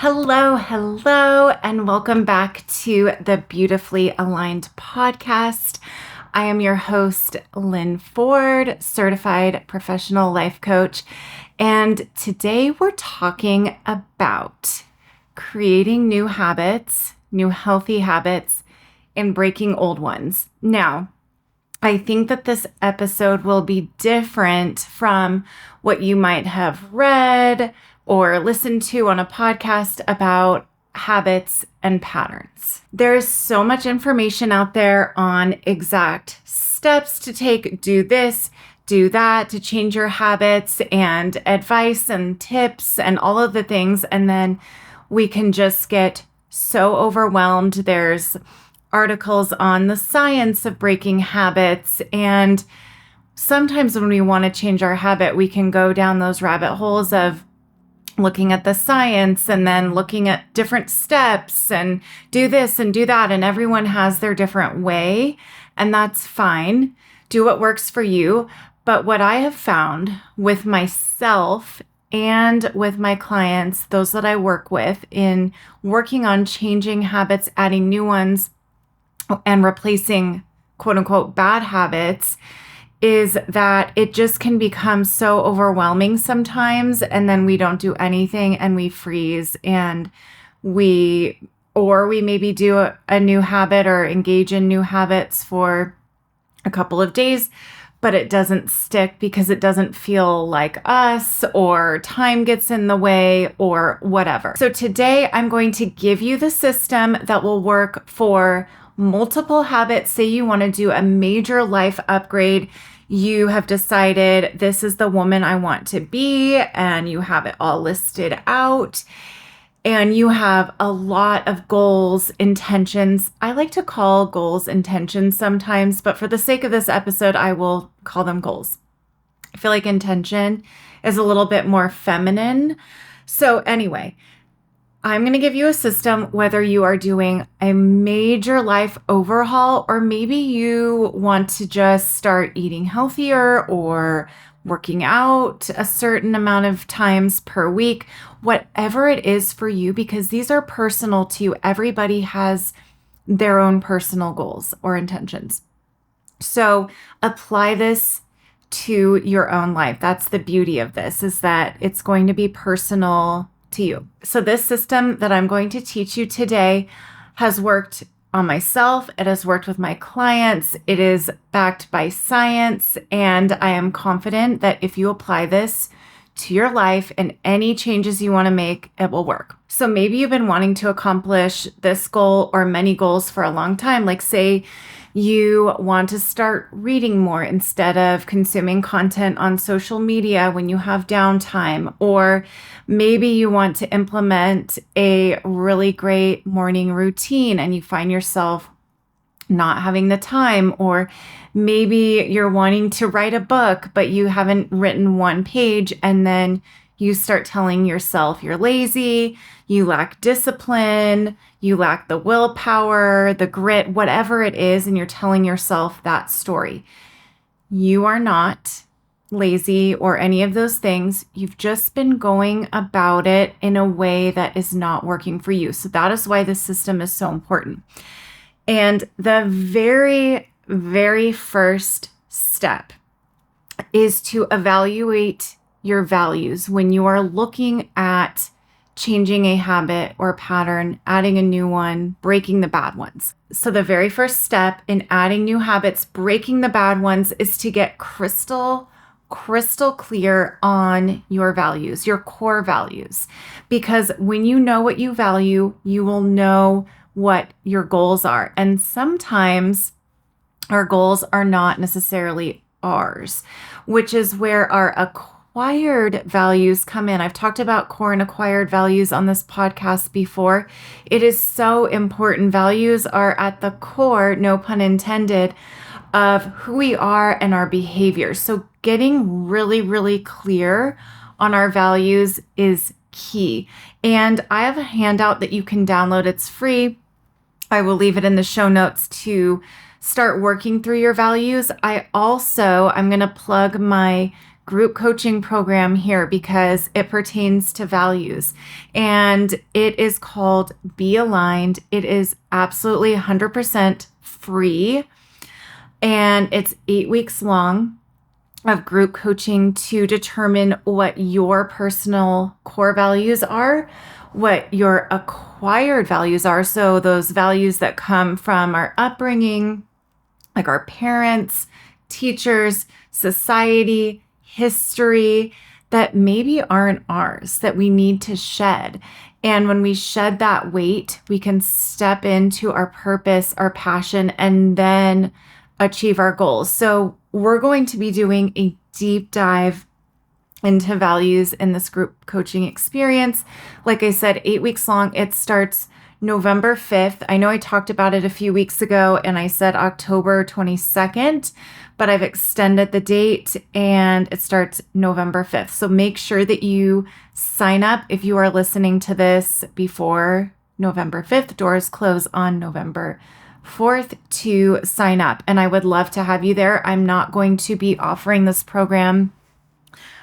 Hello, and welcome back to the Beautifully Aligned podcast. I am your host, Lynn Ford, certified professional life coach. And today we're talking about creating new habits, new healthy habits, and breaking old ones. Now, I think that this episode will be different from what you might have read or listened to on a podcast about habits and patterns. There's so much information out there on exact steps to take, do this, do that to change your habits, and advice and tips and all of the things. And then we can just get so overwhelmed. There's articles on the science of breaking habits. And sometimes when we want to change our habit, we can go down those rabbit holes of looking at the science and then looking at different steps and do this and do that. And everyone has their different way, and that's fine. Do what works for you. But what I have found with myself and with my clients, those that I work with, in working on changing habits, adding new ones, and replacing quote unquote bad habits, is that it just can become so overwhelming sometimes, and then we don't do anything and we freeze, and we maybe do a new habit or engage in new habits for a couple of days, but it doesn't stick because it doesn't feel like us, or time gets in the way, or whatever. So today I'm going to give you the system that will work for multiple habits. Say you want to do a major life upgrade. You have decided this is the woman I want to be, and you have it all listed out, and you have a lot of goals, intentions. I like to call goals intentions sometimes, but for the sake of this episode, I will call them goals. I feel like intention is a little bit more feminine. So anyway, I'm going to give you a system, whether you are doing a major life overhaul, or maybe you want to just start eating healthier or working out a certain amount of times per week, whatever it is for you, because these are personal to you. Everybody has their own personal goals or intentions. So apply this to your own life. That's the beauty of this, is that it's going to be personal to you. So this system that I'm going to teach you today has worked on myself. It has worked with my clients. It is backed by science. And I am confident that if you apply this to your life and any changes you want to make, it will work. So maybe you've been wanting to accomplish this goal or many goals for a long time. Like, say you want to start reading more instead of consuming content on social media when you have downtime, or maybe you want to implement a really great morning routine and you find yourself not having the time, or maybe you're wanting to write a book, but you haven't written one page, and then you start telling yourself you're lazy, you lack discipline, you lack the willpower, the grit, whatever it is, and you're telling yourself that story. You are not lazy or any of those things. You've just been going about it in a way that is not working for you. So that is why this system is so important. And the very, very first step is to evaluate your values when you are looking at changing a habit or pattern, adding a new one, breaking the bad ones. So the very first step in adding new habits, breaking the bad ones, is to get crystal clear on your values, your core values. Because when you know what you value, you will know what your goals are. And sometimes our goals are not necessarily ours, which is where our acquired values come in. I've talked about core and acquired values on this podcast before. It is so important. Values are at the core, no pun intended, of who we are and our behaviors. So getting really, really clear on our values is key. And I have a handout that you can download. It's free. I will leave it in the show notes to start working through your values. I'm going to plug my group coaching program here because it pertains to values, and it is called Be Aligned. It is absolutely 100% free, and it's 8 weeks long of group coaching to determine what your personal core values are, what your acquired values are. So those values that come from our upbringing, like our parents, teachers, society, history, that maybe aren't ours, that we need to shed. And when we shed that weight, we can step into our purpose, our passion, and then achieve our goals. So we're going to be doing a deep dive into values in this group coaching experience. Like I said, 8 weeks long. It starts November 5th. I know I talked about it a few weeks ago and I said October 22nd, but I've extended the date and it starts November 5th. So make sure that you sign up if you are listening to this before November 5th. Doors close on November 4th to sign up. And I would love to have you there. I'm not going to be offering this program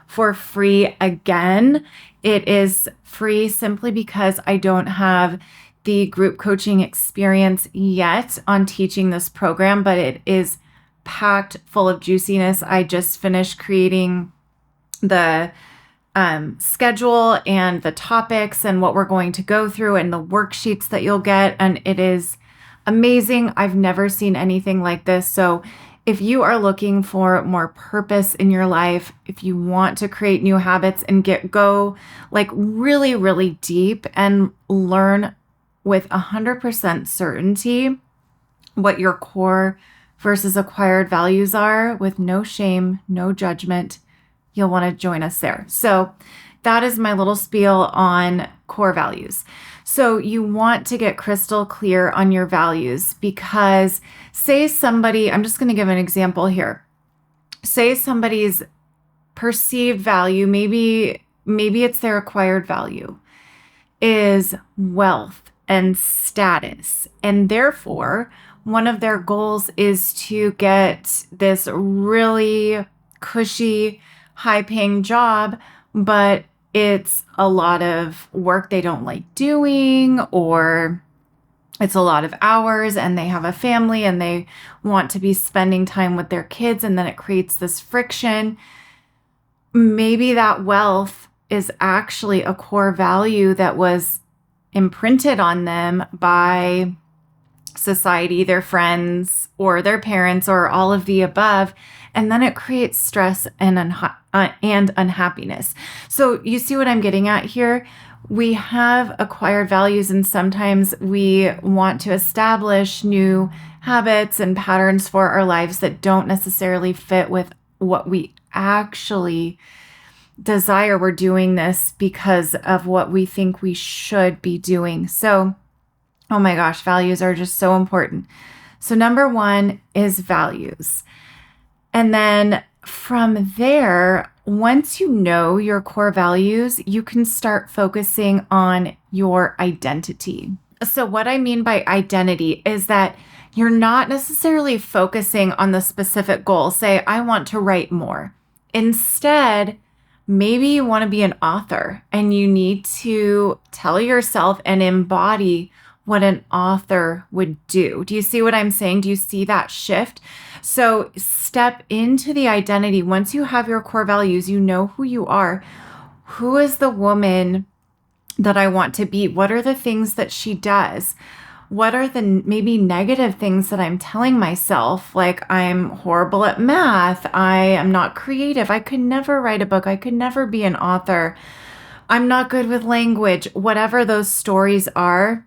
for free again. It is free simply because I don't have the group coaching experience yet on teaching this program, but it is packed full of juiciness. I just finished creating the schedule and the topics and what we're going to go through and the worksheets that you'll get. And it is amazing. I've never seen anything like this. So if you are looking for more purpose in your life, if you want to create new habits and go like really, really deep and learn with 100% certainty what your core versus acquired values are with no shame, no judgment, you'll want to join us there. So that is my little spiel on core values. So you want to get crystal clear on your values because say somebody, I'm just going to give an example here. Say somebody's perceived value, maybe it's their acquired value, is wealth and status. And therefore, one of their goals is to get this really cushy, high-paying job, but it's a lot of work they don't like doing, or it's a lot of hours and they have a family and they want to be spending time with their kids, and then it creates this friction. Maybe that wealth is actually a core value that was imprinted on them by society, their friends, or their parents, or all of the above. And then it creates stress and unhappiness. So you see what I'm getting at here? We have acquired values, and sometimes we want to establish new habits and patterns for our lives that don't necessarily fit with what we actually desire. We're doing this because of what we think we should be doing. So, oh my gosh, values are just so important. So number one is values. And then from there, once you know your core values, you can start focusing on your identity. So what I mean by identity is that you're not necessarily focusing on the specific goal. Say, I want to write more. Instead, maybe you want to be an author and you need to tell yourself and embody what an author would do. Do you see what I'm saying? Do you see that shift? So step into the identity. Once you have your core values, you know who you are. Who is the woman that I want to be? What are the things that she does? What are the maybe negative things that I'm telling myself? Like, I'm horrible at math. I am not creative. I could never write a book. I could never be an author. I'm not good with language. Whatever those stories are,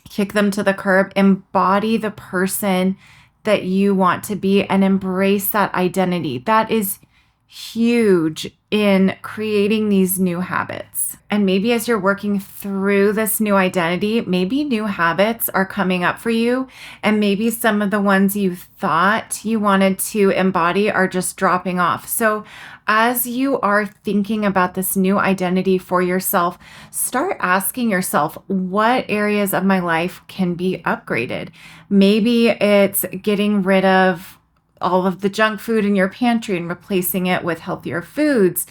kick them to the curb. Embody the person that you want to be and embrace that identity. That is huge in creating these new habits. And maybe as you're working through this new identity, maybe new habits are coming up for you. And maybe some of the ones you thought you wanted to embody are just dropping off. So as you are thinking about this new identity for yourself, start asking yourself, what areas of my life can be upgraded? Maybe it's getting rid of all of the junk food in your pantry and replacing it with healthier foods?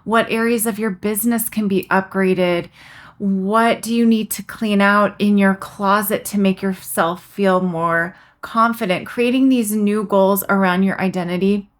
What areas of your business can be upgraded? What do you need to clean out in your closet to make yourself feel more confident? Creating these new goals around your identity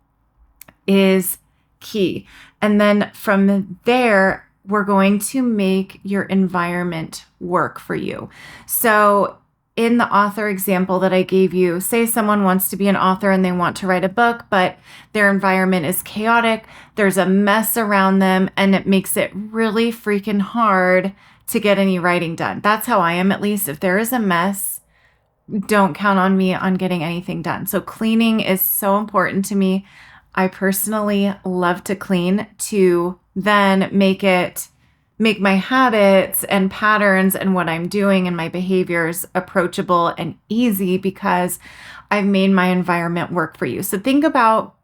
is key. And then from there, we're going to make your environment work for you. So in the author example that I gave you, say someone wants to be an author and they want to write a book, but their environment is chaotic. There's a mess around them, and it makes it really freaking hard to get any writing done. That's how I am, at least. If there is a mess, don't count on me on getting anything done. So cleaning is so important to me. I personally love to clean to then make my habits and patterns and what I'm doing and my behaviors approachable and easy because I've made my environment work for you. So think about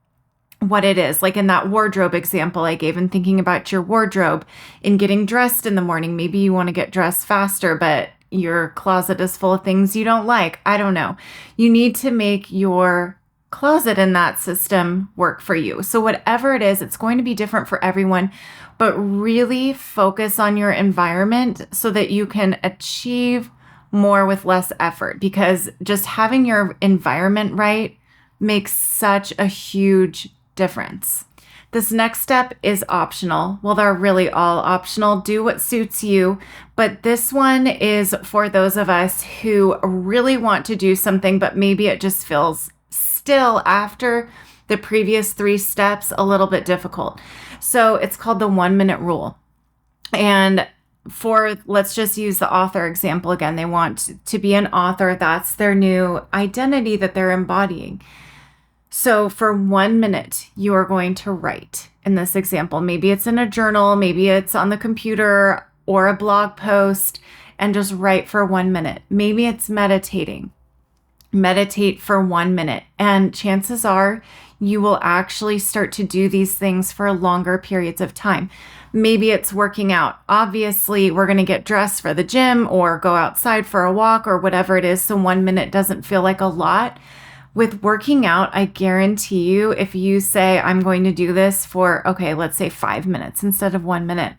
what it is, like in that wardrobe example I gave, and thinking about your wardrobe and getting dressed in the morning. Maybe you want to get dressed faster, but your closet is full of things you don't like. I don't know. You need to make your closet in that system work for you. So whatever it is, it's going to be different for everyone, but really focus on your environment so that you can achieve more with less effort, because just having your environment right makes such a huge difference. This next step is optional. Well, they're really all optional. Do what suits you. But this one is for those of us who really want to do something, but maybe it just feels still after the previous 3 steps a little bit difficult. So it's called the 1-minute rule. And let's just use the author example again. They want to be an author. That's their new identity that they're embodying. So for 1 minute, you are going to write in this example. Maybe it's in a journal, maybe it's on the computer or a blog post, and just write for 1 minute. Maybe it's meditating. Meditate for 1 minute. And chances are you will actually start to do these things for longer periods of time. Maybe it's working out. Obviously, we're going to get dressed for the gym or go outside for a walk or whatever it is. So 1 minute doesn't feel like a lot. With working out, I guarantee you, if you say, I'm going to do this for, okay, let's say 5 minutes instead of 1 minute,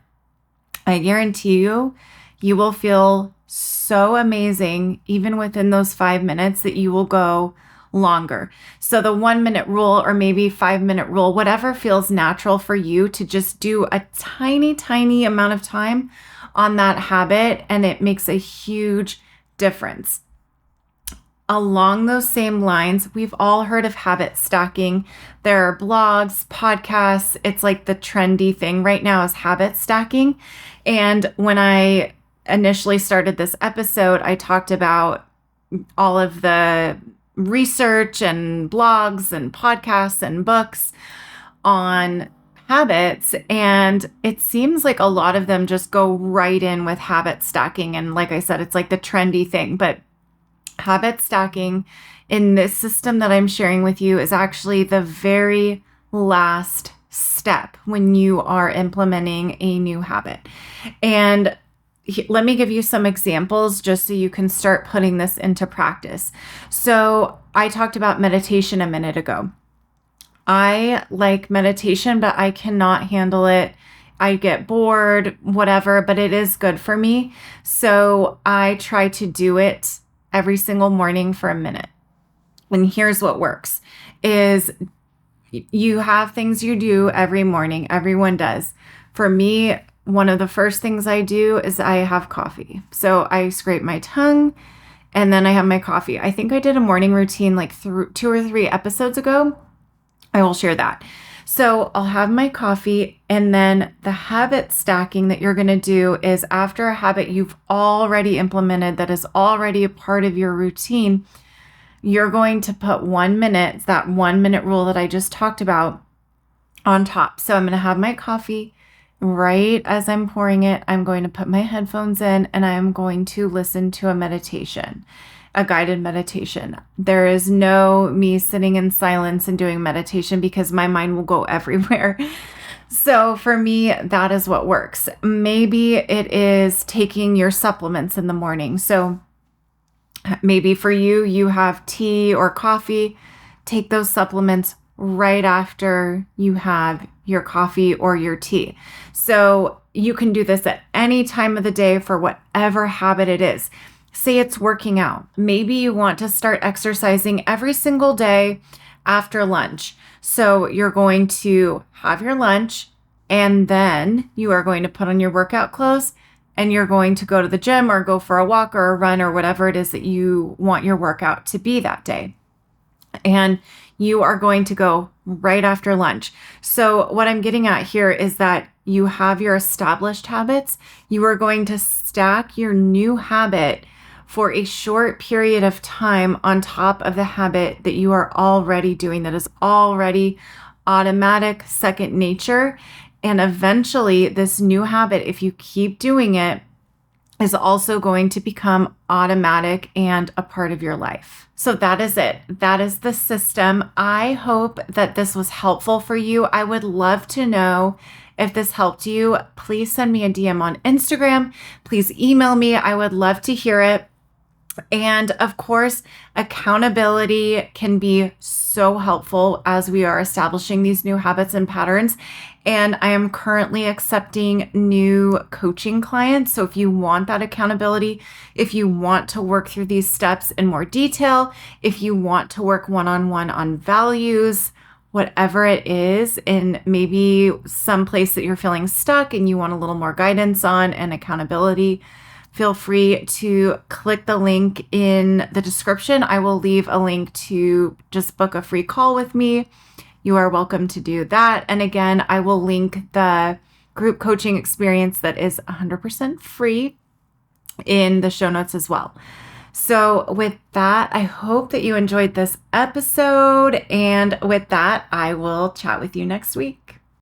I guarantee you, you will feel so amazing, even within those 5 minutes, that you will go longer. So the 1 minute rule, or maybe 5 minute rule, whatever feels natural for you to just do a tiny, tiny amount of time on that habit, and it makes a huge difference. Along those same lines, we've all heard of habit stacking. There are blogs, podcasts. It's like the trendy thing right now is habit stacking. And when I initially started this episode, I talked about all of the research and blogs and podcasts and books on habits. And it seems like a lot of them just go right in with habit stacking. And like I said, it's like the trendy thing. But habit stacking in this system that I'm sharing with you is actually the very last step when you are implementing a new habit. And let me give you some examples just so you can start putting this into practice. So I talked about meditation a minute ago. I like meditation, but I cannot handle it. I get bored, whatever, but it is good for me. So I try to do it every single morning for a minute. And here's what works is you have things you do every morning. Everyone does. For me, one of the first things I do is I have coffee. So I scrape my tongue and then I have my coffee. I think I did a morning routine like 2 or 3 episodes ago. I will share that. So I'll have my coffee, and then the habit stacking that you're going to do is after a habit you've already implemented that is already a part of your routine, you're going to put 1 minute, that 1 minute rule that I just talked about, on top. So I'm going to have my coffee. Right as I'm pouring it, I'm going to put my headphones in and I'm going to listen to a meditation, a guided meditation. There is no me sitting in silence and doing meditation because my mind will go everywhere. So for me, that is what works. Maybe it is taking your supplements in the morning. So maybe for you, you have tea or coffee take those supplements right after you have your coffee or your tea. So you can do this at any time of the day for whatever habit it is. Say it's working out. Maybe you want to start exercising every single day after lunch. So you're going to have your lunch and then you are going to put on your workout clothes and you're going to go to the gym or go for a walk or a run or whatever it is that you want your workout to be that day. And you are going to go right after lunch. So what I'm getting at here is that you have your established habits. You are going to stack your new habit for a short period of time on top of the habit that you are already doing, that is already automatic, second nature. And eventually this new habit, if you keep doing it, is also going to become automatic and a part of your life. So that is it. That is the system. I hope that this was helpful for you. I would love to know if this helped you. Please send me a DM on Instagram. Please email me. I would love to hear it. And of course, accountability can be so helpful as we are establishing these new habits and patterns. And I am currently accepting new coaching clients. So if you want that accountability, if you want to work through these steps in more detail, if you want to work one-on-one on values, whatever it is, and maybe some place that you're feeling stuck and you want a little more guidance on and accountability, feel free to click the link in the description. I will leave a link to just book a free call with me. You are welcome to do that. And again, I will link the group coaching experience that is 100% free in the show notes as well. So with that, I hope that you enjoyed this episode. And with that, I will chat with you next week.